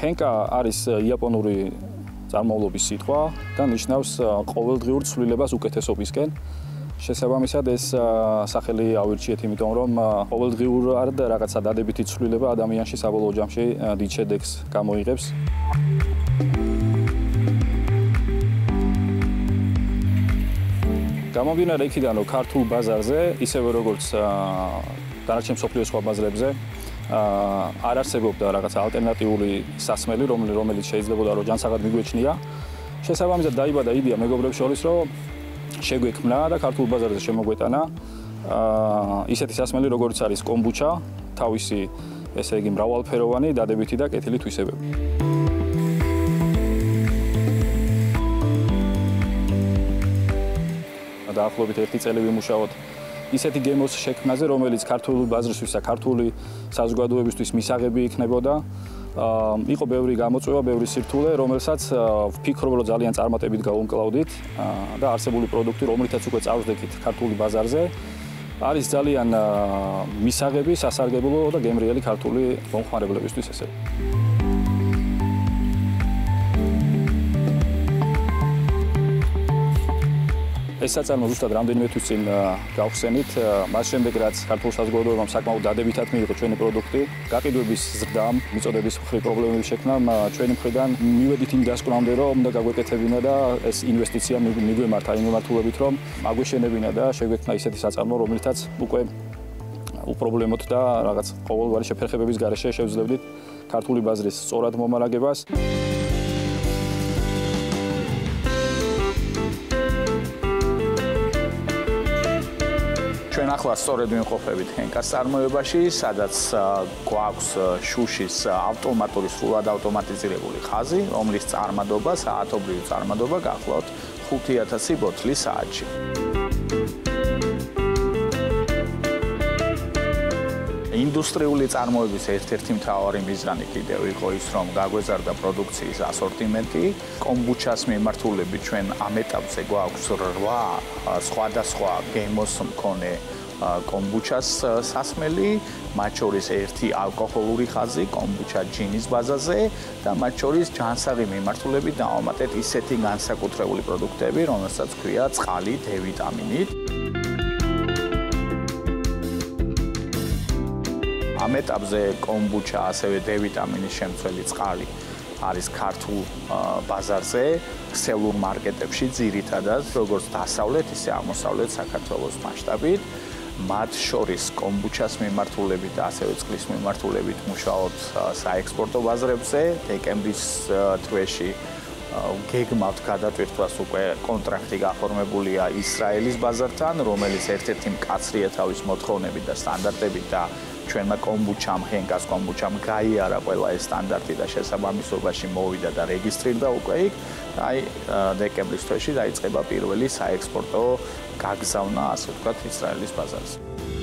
ჰენკა არის იაპონური წარმომავლობის სიტყვა და ნიშნავს ყოველდღიურ ცვლილებას უკეთესობისკენ. შესაბამისად ეს სახელი ავირჩიეთ, იმიტომ რომ ყოველდღიურად რაღაცა დადებითი ცვლილება ადამიანში საბოლოო ჯამში დიდ შედეგს გამოიღებს. გამომდინარე იქიდან, რომ ქართულ ბაზარზე, ისევე როგორც დანარჩენ მსოფლიოს სხვა ბაზრებზე, არ არსებობდა რაღაცა ალტერნატიული სასმელი, რომელიც შეიძლებოდა რომ ჯანსაღად მიგვეჩნია. შესაბამისად დაიბადა იდეა მეგობრებს შორის, რომ შეგვექმნა და ქართულ ბაზარზე შემოგვეტანა ისეთი სასმელი, როგორც არის კომბუჩა, თავისი, ესე იგი, მრავალფეროვანი, დადებითი და კეთილი თვისებები. დაახლოებით 1 წელი ვიმუშაოთ ისეთი გემოს შექმნაზე, რომელიც ქართული ბაზრისთვის და ქართული საზოგადოებისთვის მისაღები იქნებოდა. იყო ბევრი გამოწვევა, ბევრი სირთულე, რომელსაც ვფიქრობ, რომ ძალიან წარმატებით გავუმკლავდით და არსებული პროდუქტი, რომლითაც უკვე წავსდებით ქართული ბაზარზე, არის ძალიან მისაღები, სასარგებლო და გემრიელი ქართული მომხმარებლებისთვის ესე. ეს საწარმო ზუსტად რამდენიმე თვის წინ გავხსენით, მას შემდეგ რაც ქართულ საზოგადოებამ საკმაოდ დადებითად მიიღო ჩვენი პროდუქტი, გაყიდვების ზრდამ, მიწოდების მხრივ პრობლემები შექმნა, ჩვენი მხრიდან მივედით იმ დასკვნამდე, რომ უნდა გაგვეკეთებინა და ეს ინვესტიცია მიგვემართა იმ მიმართულებით, რომ აგვეშენებინა და შეგვექმნა ისეთი საწარმო, რომლითაც უკვე უპრობლემოდ და რაღაც ყოველგვარი შეფერხებების გარეშე შევძლებდით ქართული ბაზრის სწორად მომარაგებას. ჩვენ ახლა სწორედ ვიმყოფებით ჰენკას წარმოებაში, სადაც გვაქვს შუშის ავტომატური სრულად ავტომატიზირებული ხაზი, რომლის წარმადობა, საათობრივი წარმადობა გახლავთ 5000 ბოთლი საათში. ინდუსტრიული წარმოების ერთ-ერთი მთავარი მიზანი კიდევ იყო ის, რომ გაგვეზარდა პროდუქციის ასორტიმენტი. კომბუჩას მიმართულებით ჩვენ ამ ეტაპზე გვაქვს 8 სხვადასხვა გემოს მქონე კომბუჩას სასმელი, მათ შორის ერთი ალკოჰოლური ხაზი, კომბუჩა ჯინის ბაზაზე და მათ შორის ჯანსაღი მიმართულებით დავამატეთ ისეთი განსაკუთრებული პროდუქტები, რომელსაც ქვია წყალი D-ვიტამინით. ამ ეტაპზე კომბუჩა, ასევე D-ვიტამინის შემცველი წყალი არის ქართულ ბაზარზე, ქსელურ მარკეტებში ძირითადად, როგორც დასავლეთ, ისე აღმოსავლეთ საქართველოს მასშტაბით. მათ შორის კომბუჩას მიმართულებით და ასევე წყლის მიმართულებით მუშაობთ საექსპორტო ბაზრებზე. დეკემბრის თვეში გეგმავთ გადატვირთვას უკვე კონტრაქტი გაფორმებულია ისრაელის ბაზართან, რომელიც ერთ-ერთი მკაცრია თავის მოთხოვნებით და სტანდარტებით და ჩვენმა კომბუჩამ, ჰენკას კომბუჩამ გაიარა ყველა ეს სტანდარტი და შესაბამისობაში მოვიდა და რეგისტრირდა უკვე იქ. აი დეკემბრის თვეში დაიწყება პირველი საექსპორტო გაგზავნა, ასე ვთქვათ, ისრაელის ბაზარზე.